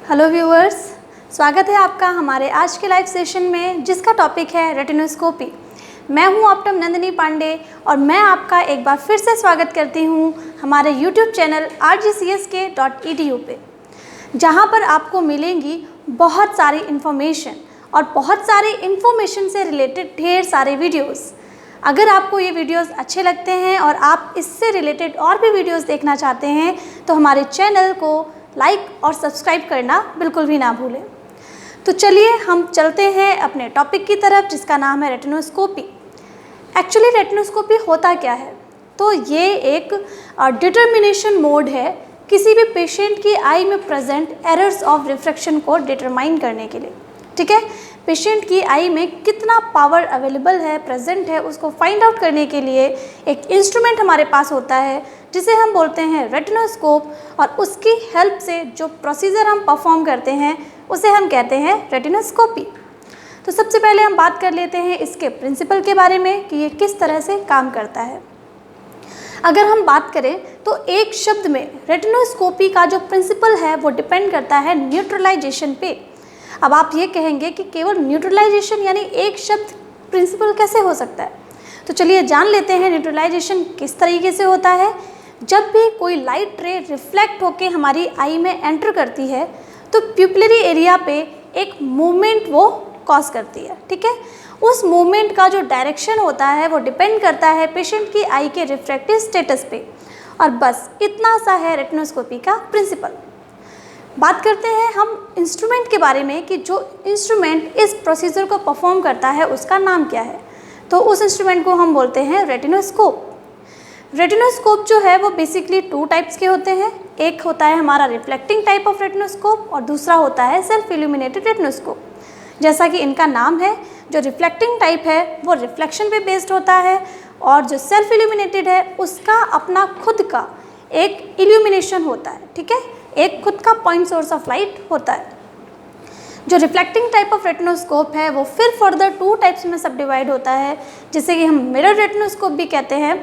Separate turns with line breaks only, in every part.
Hello viewers, स्वागत है आपका हमारे आज के लाइव सेशन में जिसका टॉपिक है रेटिनोस्कोपी। मैं हूं ऑप्टम नंदिनी पांडे और मैं आपका एक बार फिर से स्वागत करती हूं हमारे यूट्यूब चैनल rgcsk.edu पे, जहां पर आपको मिलेंगी बहुत सारी इन्फॉर्मेशन और बहुत सारी इन्फॉर्मेशन से रिलेटेड ढेर सारे वीडियोस। अगर आपको ये वीडियोस अच्छे लगते हैं और आप इससे रिलेटेड और भी वीडियोस देखना चाहते हैं तो हमारे चैनल को लाइक और सब्सक्राइब करना बिल्कुल भी ना भूलें। तो चलिए हम चलते हैं अपने टॉपिक की तरफ जिसका नाम है रेटिनोस्कोपी। एक्चुअली रेटिनोस्कोपी होता क्या है? तो ये एक डिटर्मिनेशन मोड है किसी भी पेशेंट की आई में प्रेजेंट एरर्स ऑफ रिफ्रैक्शन को डिटरमाइन करने के लिए। ठीक है, पेशेंट की आई में कितना पावर अवेलेबल है, प्रेजेंट है, उसको फाइंड आउट करने के लिए एक इंस्ट्रूमेंट हमारे पास होता है जिसे हम बोलते हैं रेटिनोस्कोप, और उसकी हेल्प से जो प्रोसीजर हम परफॉर्म करते हैं उसे हम कहते हैं रेटिनोस्कोपी। तो सबसे पहले हम बात कर लेते हैं इसके प्रिंसिपल के बारे में कि ये किस तरह से काम करता है। अगर हम बात करें तो एक शब्द में रेटिनोस्कोपी का जो प्रिंसिपल है वो डिपेंड करता है न्यूट्रलाइजेशन पे। अब आप ये कहेंगे कि केवल न्यूट्रलाइजेशन यानी एक शब्द प्रिंसिपल कैसे हो सकता है? तो चलिए जान लेते हैं न्यूट्रलाइजेशन किस तरीके से होता है। जब भी कोई लाइट रे रिफ्लेक्ट होकर हमारी आई में एंटर करती है तो प्यूपिलरी एरिया पे एक मूवमेंट वो कॉज करती है। ठीक है, उस मूवमेंट का जो डायरेक्शन होता है वो डिपेंड करता है पेशेंट की आई के रिफ्रैक्टिव स्टेटस पे, और बस इतना सा है रेटिनोस्कोपी का प्रिंसिपल। बात करते हैं हम इंस्ट्रूमेंट के बारे में कि जो इंस्ट्रूमेंट इस प्रोसीजर को परफॉर्म करता है उसका नाम क्या है। तो उस इंस्ट्रूमेंट को हम बोलते हैं रेटिनोस्कोप। रेटिनोस्कोप जो है वो बेसिकली टू टाइप्स के होते हैं। एक होता है हमारा रिफ्लेक्टिंग टाइप ऑफ रेटिनोस्कोप और दूसरा होता है सेल्फ इल्यूमिनेटेड रेटिनोस्कोप। जैसा कि इनका नाम है, जो रिफ्लेक्टिंग टाइप है वो रिफ्लेक्शन पे बेस्ड होता है और जो सेल्फ इल्यूमिनेटेड है उसका अपना खुद का एक इल्यूमिनेशन होता है। ठीक है, एक खुद का पॉइंट सोर्स ऑफ लाइट होता है। जो रिफ्लेक्टिंग टाइप ऑफ रेटिनोस्कोप है वो फिर फर्दर टू टाइप्स में सब डिवाइड होता है, जिसे कि हम मिरर रेटिनोस्कोप भी कहते हैं।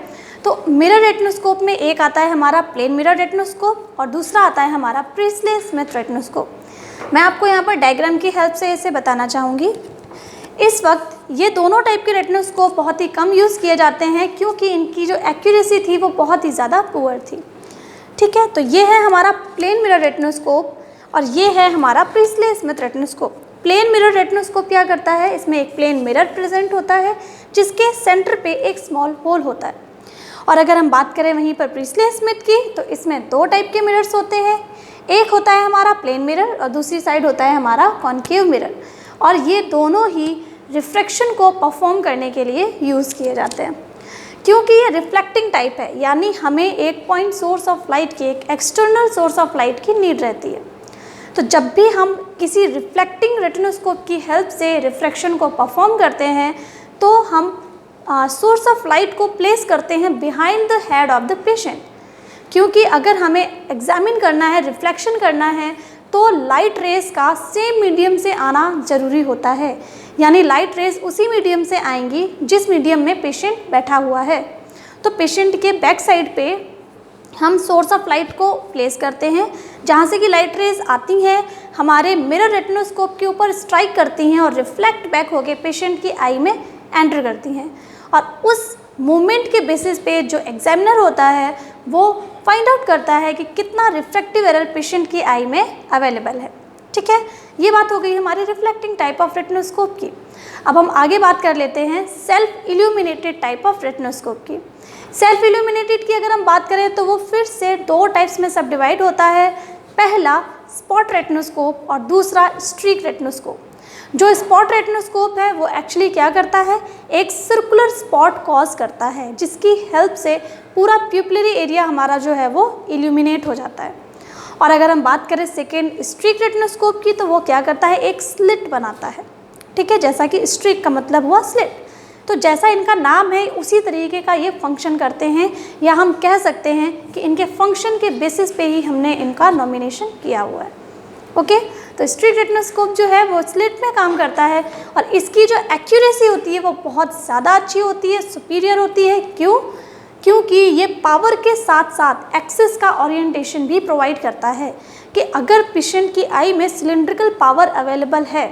तो मिरर रेटिनोस्कोप में एक आता है हमारा प्लेन मिरर रेटिनोस्कोप और दूसरा आता है हमारा प्रिस्ले स्मिथ रेटिनोस्कोप। मैं आपको यहाँ पर डायग्राम की हेल्प से इसे बताना चाहूँगी। इस वक्त ये दोनों टाइप के रेटिनोस्कोप बहुत ही कम यूज़ किए जाते हैं क्योंकि इनकी जो एक्यूरेसी थी वो बहुत ही ज़्यादा पुअर थी। ठीक है, तो ये है हमारा प्लेन मिरर रेटिनोस्कोप और ये है हमारा Priestley Smith retinoscope. Plane mirror retinoscope क्या करता है, इसमें एक प्लेन मिरर प्रेजेंट होता है जिसके सेंटर पे एक स्मॉल होल होता है। और अगर हम बात करें वहीं पर प्रिस्ले स्मिथ की तो इसमें दो टाइप के मिरर्स होते हैं। एक होता है हमारा प्लेन मिरर और दूसरी साइड होता है हमारा कॉन्केव मिरर, और ये दोनों ही रिफ्रैक्शन को परफॉर्म करने के लिए यूज़ किए जाते हैं। क्योंकि ये रिफ्लेक्टिंग टाइप है यानी हमें एक पॉइंट सोर्स ऑफ लाइट की, एक एक्सटर्नल सोर्स ऑफ लाइट की नीड रहती है। तो जब भी हम किसी रिफ्लेक्टिंग रेटिनोस्कोप की हेल्प से रिफ्रैक्शन को परफॉर्म करते हैं तो हम सोर्स ऑफ लाइट को प्लेस करते हैं behind the head of the patient. क्योंकि अगर हमें एग्जामिन करना है, रिफ्लेक्शन करना है, तो लाइट रेस का सेम मीडियम से आना ज़रूरी होता है, यानी लाइट रेस उसी मीडियम से आएंगी जिस मीडियम में पेशेंट बैठा हुआ है। तो पेशेंट के बैक साइड पे हम सोर्स ऑफ लाइट को प्लेस करते हैं जहाँ से कि लाइट रेज आती हैं, हमारे मिरर रेटिनोस्कोप के ऊपर स्ट्राइक करती हैं और रिफ्लेक्ट बैक होकर पेशेंट की आई में एंटर करती हैं, और उस मूवमेंट के बेसिस पे जो एग्जामिनर होता है वो फाइंड आउट करता है कि कितना रिफ्रैक्टिव एरर पेशेंट की आई में अवेलेबल है। ठीक है, ये बात हो गई हमारे रिफ्लेक्टिंग टाइप ऑफ रेटिनोस्कोप की। अब हम आगे बात कर लेते हैं self illuminated type of retinoscope की। सेल्फ इल्यूमिनेटेड की अगर हम बात करें तो वो फिर से दो टाइप्स में सब डिवाइड होता है। पहला स्पॉट रेटिनोस्कोप और दूसरा स्ट्रीक रेटिनोस्कोप। जो स्पॉट रेटिनोस्कोप है वो एक्चुअली क्या करता है, एक सर्कुलर स्पॉट कॉज करता है जिसकी हेल्प से पूरा प्यूपिलरी एरिया हमारा जो है वो इल्यूमिनेट हो जाता है। और अगर हम बात करें सेकेंड स्ट्रीक रेटिनोस्कोप की तो वो क्या करता है, एक स्लिट बनाता है। ठीक है, जैसा कि स्ट्रीक का मतलब हुआ स्लिट, तो जैसा इनका नाम है उसी तरीके का ये फंक्शन करते हैं, या हम कह सकते हैं कि इनके फंक्शन के बेसिस पे ही हमने इनका नॉमिनेशन किया हुआ है। ओके, तो स्ट्रीक रेटिनोस्कोप जो है वो स्लिट में काम करता है और इसकी जो एक्यूरेसी होती है वो बहुत ज़्यादा अच्छी होती है, सुपीरियर होती है। क्यों? क्योंकि ये पावर के साथ साथ एक्सिस का ओरिएंटेशन भी प्रोवाइड करता है। कि अगर पेशेंट की आई में सिलेंड्रिकल पावर अवेलेबल है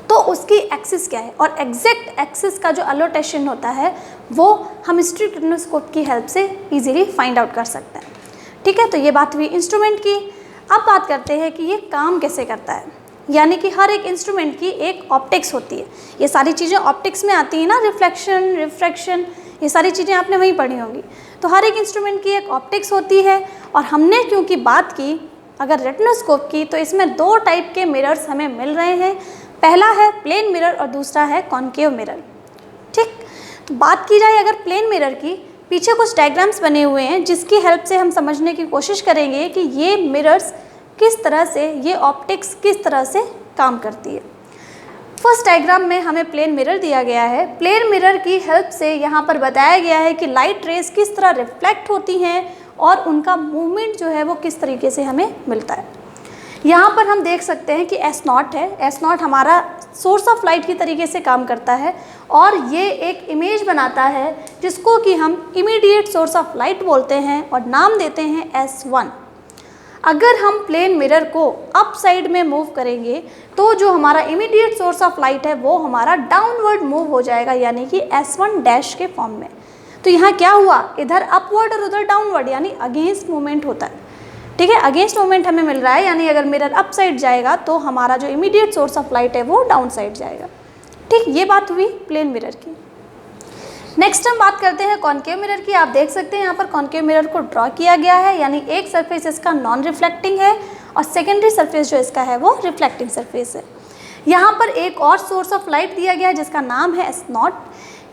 तो उसकी एक्सिस क्या है, और एग्जैक्ट एक्सिस का जो अलोटेशन होता है वो हम स्ट्रिक्ट रेटिनोस्कोप की हेल्प से इजीली फाइंड आउट कर सकते हैं। ठीक है, तो ये बात हुई इंस्ट्रूमेंट की। अब बात करते हैं कि ये काम कैसे करता है, यानी कि हर एक इंस्ट्रूमेंट की एक ऑप्टिक्स होती है। ये सारी चीज़ें ऑप्टिक्स में आती हैं ना, रिफ्लेक्शन, रिफ्रैक्शन, ये सारी चीज़ें आपने वहीं पढ़ी होंगी। तो हर एक इंस्ट्रूमेंट की एक ऑप्टिक्स होती है, और हमने क्योंकि बात की अगर रेटिनोस्कोप की, तो इसमें 2 टाइप के मिरर्स हमें मिल रहे हैं। पहला है प्लेन मिरर और दूसरा है कॉन्केव मिरर। ठीक, तो बात की जाए अगर प्लेन मिरर की, पीछे कुछ डायग्राम्स बने हुए हैं जिसकी हेल्प से हम समझने की कोशिश करेंगे कि ये मिरर्स किस तरह से, ये ऑप्टिक्स किस तरह से काम करती है। फर्स्ट डायग्राम में हमें प्लेन मिरर दिया गया है। प्लेन मिरर की हेल्प से यहाँ पर बताया गया है कि लाइट रेज किस तरह रिफ्लेक्ट होती हैं और उनका मूवमेंट जो है वो किस तरीके से हमें मिलता है। यहाँ पर हम देख सकते हैं कि S0 है। S0 हमारा सोर्स ऑफ लाइट की तरीके से काम करता है और ये एक इमेज बनाता है जिसको कि हम इमीडिएट सोर्स ऑफ लाइट बोलते हैं और नाम देते हैं S1। अगर हम प्लेन मिरर को अप साइड में मूव करेंगे तो जो हमारा इमीडिएट सोर्स ऑफ लाइट है वो हमारा डाउनवर्ड मूव हो जाएगा, यानी कि S1 डैश के फॉर्म में। तो यहाँ क्या हुआ, इधर अपवर्ड और उधर डाउनवर्ड, यानी अगेंस्ट मूवमेंट होता है। ठीक है, अगेंस्ट मूवमेंट हमें मिल रहा है, यानी अगर मिरर अप साइड जाएगा तो हमारा जो इमीडिएट सोर्स ऑफ लाइट है वो डाउन साइड जाएगा। ठीक, ये बात हुई प्लेन मिरर की। नेक्स्ट हम बात करते हैं कॉन्केव मिरर की। आप देख सकते हैं यहाँ पर कॉन्केव मिरर को ड्रॉ किया गया है, यानी एक सरफेस इसका नॉन रिफ्लेक्टिंग है और सेकेंडरी सरफेस जो इसका है वो रिफ्लेक्टिंग सरफेस है। यहाँ पर एक और सोर्स ऑफ लाइट दिया गया है जिसका नाम है S0।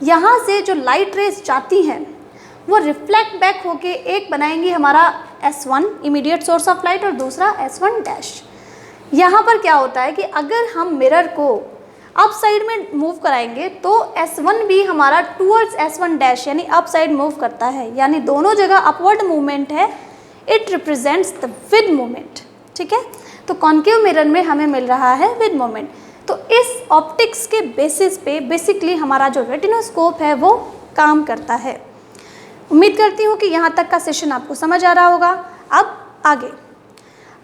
यहाँ से जो लाइट रेज जाती हैं वो रिफ्लेक्ट बैक होके एक बनाएंगी हमारा S1 immediate source of light और दूसरा S1 डैश। यहाँ पर क्या होता है कि अगर हम मिरर को अप साइड में मूव कराएंगे तो S1 भी हमारा टूवर्ड्स S1 डैश यानी अप साइड मूव करता है, यानी दोनों जगह अपवर्ड मूवमेंट है। It represents the with movement. ठीक है, तो कॉन्केव मिरर में हमें मिल रहा है विद मूवमेंट। तो इस ऑप्टिक्स के बेसिस पे बेसिकली हमारा जो रेटिनोस्कोप है वो काम करता है। उम्मीद करती हूँ कि यहाँ तक का सेशन आपको समझ आ रहा होगा। अब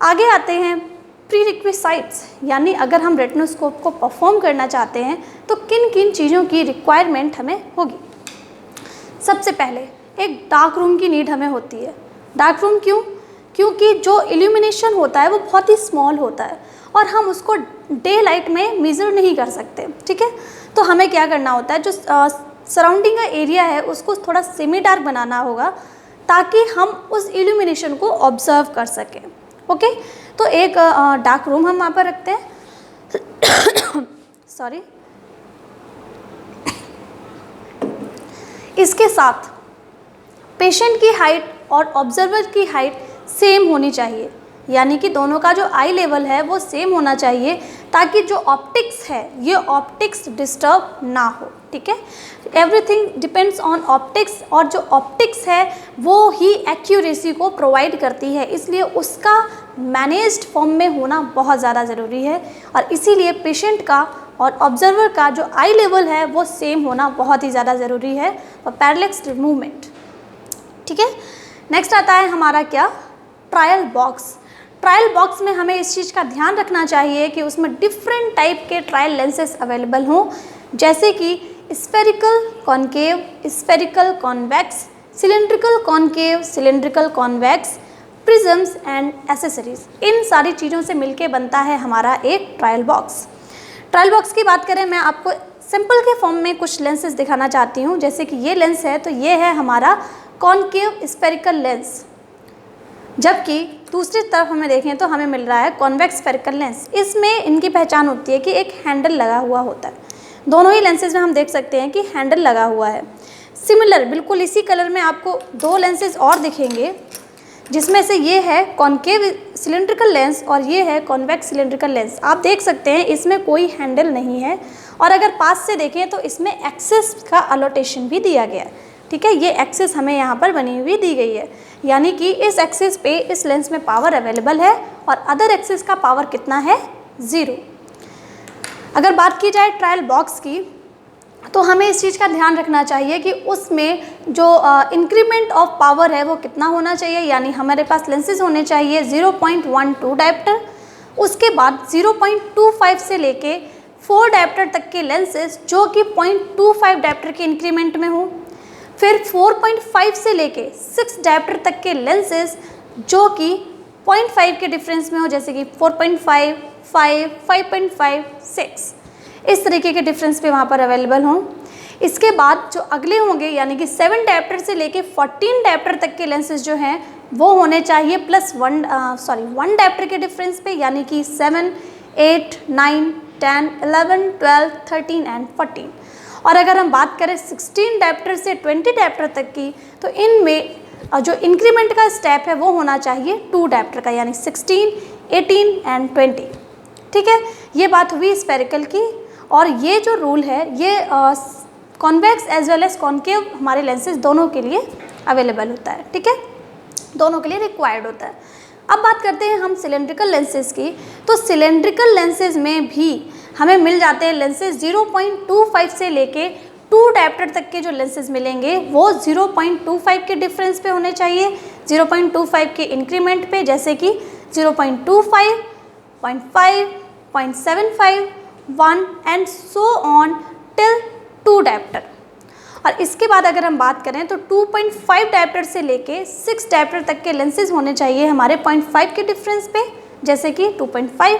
आगे आते हैं प्रीरिक्विसाइट्स, यानी अगर हम रेटिनोस्कोप को परफॉर्म करना चाहते हैं तो किन किन चीज़ों की रिक्वायरमेंट हमें होगी। सबसे पहले एक डार्क रूम की नीड हमें होती है। डार्क रूम क्यों? क्योंकि जो इल्यूमिनेशन होता है वो बहुत ही स्मॉल होता है और हम उसको डे लाइट में मेज़र नहीं कर सकते। ठीक है, तो हमें क्या करना होता है, जो सराउंडिंग का एरिया है उसको थोड़ा सेमी डार्क बनाना होगा ताकि हम उस इल्यूमिनेशन को ऑब्जर्व कर सकें। ओके, तो एक डार्क रूम हम वहाँ पर रखते हैं। सॉरी, इसके साथ पेशेंट की हाइट और ऑब्जर्वर की हाइट सेम होनी चाहिए, यानी कि दोनों का जो आई लेवल है वो सेम होना चाहिए ताकि जो ऑप्टिक्स है ये ऑप्टिक्स डिस्टर्ब ना हो। ठीक है, एवरीथिंग डिपेंड्स ऑन ऑप्टिक्स, और जो ऑप्टिक्स है वो ही एक्यूरेसी को प्रोवाइड करती है, इसलिए उसका मैनेज्ड फॉर्म में होना बहुत ज़्यादा ज़रूरी है। और इसीलिए पेशेंट का और ऑब्जर्वर का जो आई लेवल है वो सेम होना बहुत ही ज़्यादा ज़रूरी है और पैरेलैक्स मूवमेंट। ठीक है, नेक्स्ट आता है हमारा क्या, ट्रायल बॉक्स। ट्रायल बॉक्स में हमें इस चीज़ का ध्यान रखना चाहिए कि उसमें डिफरेंट टाइप के ट्रायल लेंसेज अवेलेबल हों, जैसे कि spherical concave, spherical convex, cylindrical concave, cylindrical convex, prisms and accessories. इन सारी चीज़ों से मिलके बनता है हमारा एक ट्रायल बॉक्स। ट्रायल बॉक्स की बात करें, मैं आपको सिंपल के फॉर्म में कुछ लेंसेज दिखाना चाहती हूँ। जैसे कि ये लेंस है, तो ये है हमारा कॉन्केव स्फेरिकल लेंस, जबकि दूसरी तरफ हमें देखें तो हमें मिल रहा है कॉन्वेक्स स्फेरिकल लेंस। इसमें इनकी पहचान होती है कि एक हैंडल लगा हुआ होता है। दोनों ही लेंसेज में हम देख सकते हैं कि हैंडल लगा हुआ है। सिमिलर बिल्कुल इसी कलर में आपको 2 लेंसेज और दिखेंगे, जिसमें से ये है कॉन्केव सिलेंड्रिकल लेंस और ये है कॉन्वेक्स सिलेंड्रिकल लेंस। आप देख सकते हैं इसमें कोई हैंडल नहीं है, और अगर पास से देखें तो इसमें एक्सिस का अलोटेशन भी दिया गया है। ठीक है, ये एक्सिस हमें यहाँ पर बनी हुई दी गई है, यानी कि इस एक्सिस पे इस लेंस में पावर अवेलेबल है और अदर एक्सिस का पावर कितना है, 0। अगर बात की जाए ट्रायल बॉक्स की, तो हमें इस चीज़ का ध्यान रखना चाहिए कि उसमें जो इंक्रीमेंट ऑफ पावर है वो कितना होना चाहिए, यानी हमारे पास लेंसेज होने चाहिए 0.12 डायप्टर, उसके बाद 0.25 से लेके 4 डायप्टर तक के लेंसेज जो कि 0.25 डायप्टर के इंक्रीमेंट में हो, फिर 4.5 से लेके 6 डायप्टर तक के लेंसेज जो कि 0.5 के डिफरेंस में हो, जैसे कि 4.5, 5, 5.5, 6 इस तरीके के डिफरेंस पे वहाँ पर अवेलेबल हों। इसके बाद जो अगले होंगे यानी कि 7 डायप्टर से लेके 14 डायप्टर तक के लेंसेज जो हैं वो होने चाहिए +1 डायप्टर के डिफरेंस पे, यानी कि 7, 8, 9, 10, 11, 12, 13 एंड 14। और अगर हम बात करें 16 डायप्टर से 20 डायप्टर तक की, तो इनमें जो इंक्रीमेंट का स्टेप है वो होना चाहिए 2 डायप्टर का, यानी 16, 18 एंड 20। ठीक है, ये बात हुई स्फेरिकल की। और ये जो रूल है ये convex as well as concave हमारे लेंसेज दोनों के लिए अवेलेबल होता है। ठीक है, दोनों के लिए रिक्वायर्ड होता है। अब बात करते हैं हम सिलेंड्रिकल लेंसेज की। तो सिलेंड्रिकल लेंसेज में भी हमें मिल जाते हैं लेंसेज 0.25 से लेके 2 डायप्टर तक के जो लेंसेज मिलेंगे वो 0.25 के डिफरेंस पे होने चाहिए, 0.25 के इंक्रीमेंट पे, जैसे कि 0.25, 0.5, 0.75, 1 and so on till 2 dioptre. और इसके बाद अगर हम बात करें तो 2.5 डायप्टर से लेके 6 डायप्टर तक के लेंसेज होने चाहिए हमारे 0.5 के डिफरेंस पे, जैसे कि 2.5,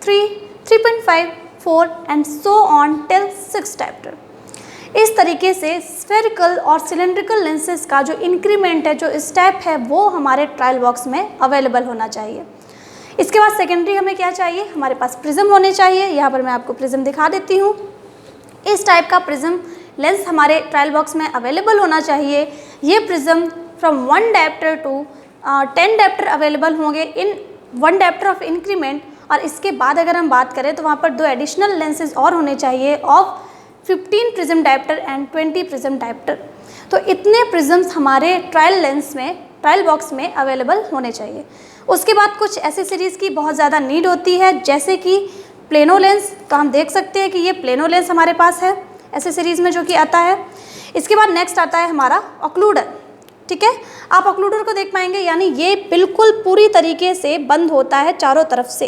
3, 3.5, 4 and so on till 6 dioptre. इस तरीके से स्फेरिकल और सिलेंड्रिकल लेंसेज का जो इंक्रीमेंट है, जो स्टेप है, वो हमारे ट्रायल बॉक्स में अवेलेबल होना चाहिए। इसके बाद सेकेंडरी हमें क्या चाहिए, हमारे पास प्रिज्म होने चाहिए। यहाँ पर मैं आपको प्रिज्म दिखा देती हूँ। इस टाइप का प्रिज्म लेंस हमारे ट्रायल बॉक्स में अवेलेबल होना चाहिए। ये prism from 1 dioptre to 10 dioptre available होंगे इन 1 डायप्टर ऑफ इंक्रीमेंट। और इसके बाद अगर हम बात करें तो वहाँ पर 2 एडिशनल लेंसेज और होने चाहिए of 15 prism dioptre and 20 prism dioptre. तो इतने प्रिज्म्स हमारे ट्रायल बॉक्स में अवेलेबल होने चाहिए। उसके बाद कुछ एसेसरीज़ की बहुत ज़्यादा नीड होती है, जैसे कि प्लेनो लेंस। तो हम देख सकते हैं कि ये प्लेनो लेंस हमारे पास है एसेसरीज़ में जो कि आता है। इसके बाद नेक्स्ट आता है हमारा ऑक्लूडर। ठीक है, आप ऑक्लूडर को देख पाएंगे, यानी ये बिल्कुल पूरी तरीके से बंद होता है चारों तरफ से,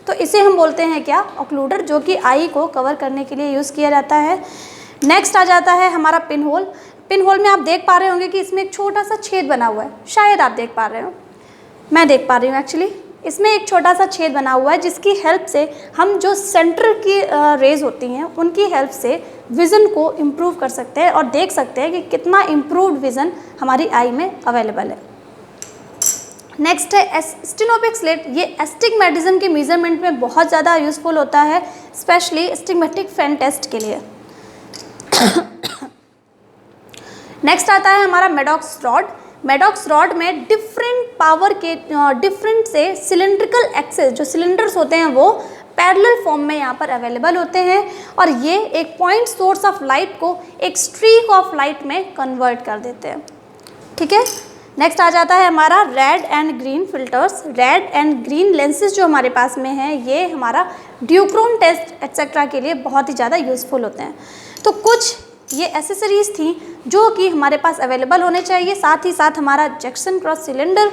तो इसे हम बोलते हैं क्या, ऑक्लूडर, जो कि आई को कवर करने के लिए यूज़ किया जाता है। नेक्स्ट आ जाता है हमारा पिन होल। पिन होल में आप देख पा रहे होंगे कि इसमें एक छोटा सा छेद बना हुआ है, शायद आप देख पा रहे हो, मैं देख पा रही हूँ एक्चुअली। इसमें एक छोटा सा छेद बना हुआ है जिसकी हेल्प से हम जो सेंटर की रेज होती हैं उनकी हेल्प से विज़न को इम्प्रूव कर सकते हैं और देख सकते हैं कि कितना इम्प्रूव्ड विज़न हमारी आई में अवेलेबल है। नेक्स्ट है स्टेनोपिक स्लिट। ये एस्टिग्मेटिज्म के मेजरमेंट में बहुत ज़्यादा यूज़फुल होता है, स्पेशली स्टिग्मेटिक फैन टेस्ट के लिए। नेक्स्ट आता है हमारा मेडॉक्स रॉड। मेडॉक्स रॉड में डिफरेंट पावर के डिफरेंट से सिलेंड्रिकल एक्सेस, जो सिलेंडर्स होते हैं वो पैरेलल फॉर्म में यहाँ पर अवेलेबल होते हैं और ये एक पॉइंट सोर्स ऑफ लाइट को एक स्ट्रीक ऑफ लाइट में कन्वर्ट कर देते हैं। ठीक है, नेक्स्ट आ जाता है हमारा red and green filters. Red and green lenses जो हमारे पास में हैं ये हमारा ड्यूक्रोन टेस्ट एक्सेट्रा के लिए बहुत ही ज़्यादा यूज़फुल होते हैं। तो कुछ ये एसेसरीज़ थी जो कि हमारे पास अवेलेबल होने चाहिए। साथ ही साथ हमारा जैक्सन क्रॉस सिलेंडर,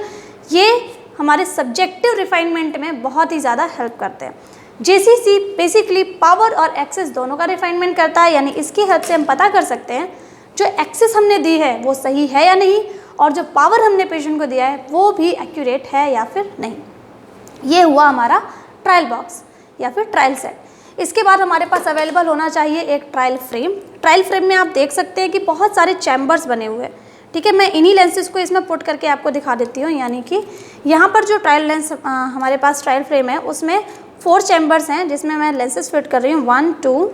ये हमारे सब्जेक्टिव रिफाइनमेंट में बहुत ही ज़्यादा हेल्प करते हैं। जेसीसी बेसिकली पावर और एक्सेस दोनों का रिफाइनमेंट करता है, यानी इसकी हेल्प से हम पता कर सकते हैं जो एक्सेस हमने दी है वो सही है या नहीं, और जो पावर हमने पेशेंट को दिया है वो भी एक्यूरेट है या फिर नहीं। ये हुआ हमारा ट्रायल बॉक्स या फिर ट्रायल सेट। इसके बाद हमारे पास अवेलेबल होना चाहिए एक ट्रायल फ्रेम। ट्रायल फ्रेम में आप देख सकते हैं कि बहुत सारे चैम्बर्स बने हुए हैं। ठीक है, मैं इन्हीं लेंसेज को इसमें पुट करके आपको दिखा देती हूँ। यानी कि यहाँ पर जो ट्रायल लेंस हमारे पास ट्रायल फ्रेम है उसमें 4 चैम्बर्स हैं जिसमें मैं लेंसेज फिट कर रही हूँ 1, 2,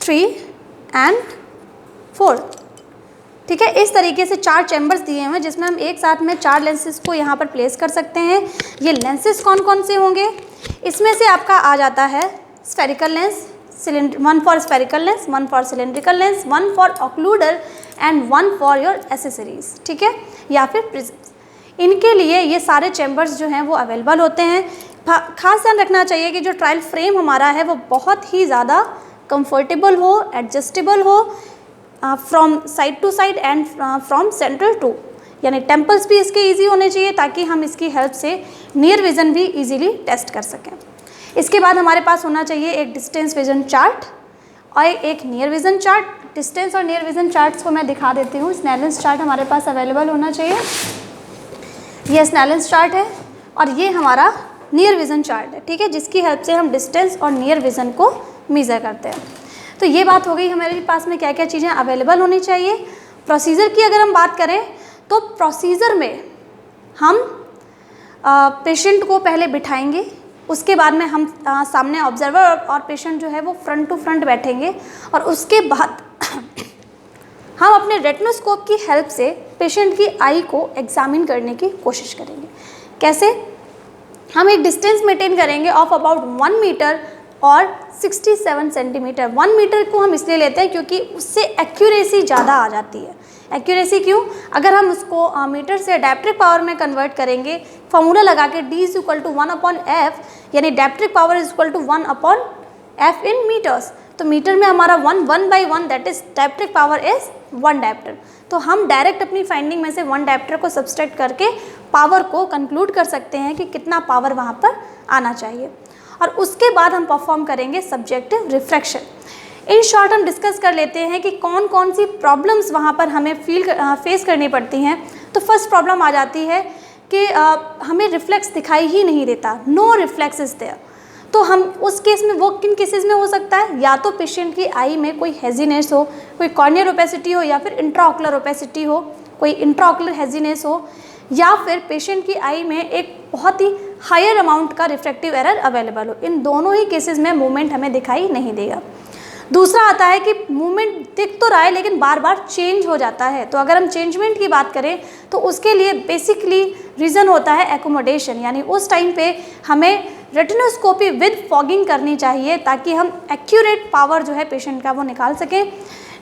3 एंड 4। ठीक है, इस तरीके से 4 चैम्बर्स दिए हुए हैं जिसमें हम एक साथ में 4 लेंसेज को यहाँ पर प्लेस कर सकते हैं। ये लेंसेज कौन कौन से होंगे, इसमें से आपका आ जाता है spherical lens, 1 for spherical lens, 1 for cylindrical lens, 1 for occluder and 1 for your accessories. ठीक है, या फिर प्रिज्म्स। इनके लिए ये सारे चैम्बर्स जो हैं वो अवेलेबल होते हैं। खास ध्यान रखना चाहिए कि जो ट्रायल फ्रेम हमारा है वो बहुत ही ज़्यादा कंफर्टेबल हो, एडजस्टेबल हो, from side to side and from centre to, यानी टेम्पल्स भी इसके इजी होने चाहिए ताकि हम इसकी हेल्प से नियर विज़न भी इजीली टेस्ट कर सकें। इसके बाद हमारे पास होना चाहिए एक डिस्टेंस विज़न चार्ट और एक नियर विज़न चार्ट। डिस्टेंस और नियर विज़न चार्ट्स को मैं दिखा देती हूँ। स्नेलियंस चार्ट हमारे पास अवेलेबल होना चाहिए। ये स्नेलियंस चार्ट है और ये हमारा नियर विज़न चार्ट है, ठीक है, जिसकी हेल्प से हम डिस्टेंस और नियर विज़न को मेज़र करते हैं। तो ये बात हो गई हमारे पास में क्या क्या चीज़ें अवेलेबल होनी चाहिए। प्रोसीजर की अगर हम बात करें तो प्रोसीजर में हम पेशेंट को पहले बिठाएंगे, उसके बाद में हम सामने ऑब्जर्वर और पेशेंट जो है वो फ्रंट टू फ्रंट बैठेंगे और उसके बाद हम अपने रेटिनोस्कोप की हेल्प से पेशेंट की आई को एग्जामिन करने की कोशिश करेंगे। कैसे? हम एक डिस्टेंस मेंटेन करेंगे ऑफ अबाउट 1 मीटर और 67 सेंटीमीटर। 1 मीटर को हम इसलिए लेते हैं क्योंकि उससे एक्यूरेसी ज़्यादा आ जाती है। एक्यूरेसी क्यों? अगर हम उसको मीटर से डायप्ट्रिक पावर में कन्वर्ट करेंगे, फॉर्मूला लगा के D is equal to 1/f, यानी dioptric power is equal to 1/f in metres. तो मीटर में हमारा 1/1 that is dioptric power is 1 dioptre. तो हम डायरेक्ट अपनी फाइंडिंग में से 1 डायप्टर को सब्सट्रैक्ट करके पावर को कंक्लूड कर सकते हैं कि कितना पावर वहाँ पर आना चाहिए। और उसके बाद हम परफॉर्म करेंगे सब्जेक्टिव रिफ्रैक्शन। इन शॉर्ट हम डिस्कस कर लेते हैं कि कौन कौन सी प्रॉब्लम्स वहाँ पर हमें फेस करनी पड़ती हैं। तो फर्स्ट प्रॉब्लम आ जाती है कि हमें रिफ्लेक्स दिखाई ही नहीं देता, नो रिफ्लेक्स इज देयर। तो हम उस केस में, वो किन केसेस में हो सकता है? या तो पेशेंट की आई में कोई हेजीनेस हो, कोई कॉर्नियल ओपेसिटी हो, या फिर इंट्राऑकुलर ओपेसिटी हो, कोई इंट्राऑकुलर हेजीनेस हो, या फिर पेशेंट की आई में एक बहुत ही हायर अमाउंट का रिफ्रैक्टिव एरर अवेलेबल हो। इन दोनों ही केसेस में मूवमेंट हमें दिखाई नहीं देगा। दूसरा आता है कि मूवमेंट दिख तो रहा है लेकिन बार बार चेंज हो जाता है। तो अगर हम चेंजमेंट की बात करें तो उसके लिए बेसिकली रीज़न होता है एकोमोडेशन, यानी उस टाइम पे हमें रेटिनोस्कोपी विद फॉगिंग करनी चाहिए ताकि हम एक्यूरेट पावर जो है पेशेंट का वो निकाल सकें।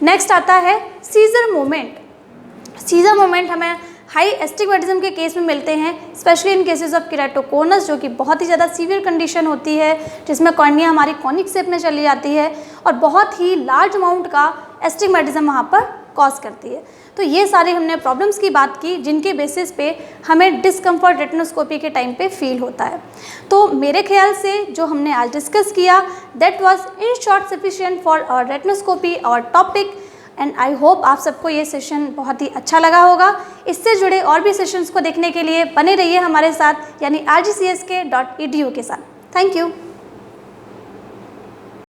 नेक्स्ट आता है सीजर मूवमेंट। सीजर मूवमेंट हमें हाई एस्टिग्मेटिज्म के केस में मिलते हैं, specially in cases of keratoconus, जो कि बहुत ही ज़्यादा सीवियर कंडीशन होती है जिसमें कॉर्निया हमारी कॉनिक शेप में चली जाती है और बहुत ही लार्ज अमाउंट का एस्टिग्मेटिज्म वहाँ पर कॉज करती है। तो ये सारे हमने प्रॉब्लम्स की बात की जिनके बेसिस पे हमें डिस्कम्फर्ट रेटिनोस्कोपी के टाइम पे फील होता है। तो मेरे ख्याल से जो हमने आज डिस्कस किया that was in short sufficient for retinoscopy और टॉपिक, एंड आई होप आप सबको ये सेशन बहुत ही अच्छा लगा होगा। इससे जुड़े और भी सेशंस को देखने के लिए बने रहिए हमारे साथ, यानी rgcsk.edu के साथ। Thank you.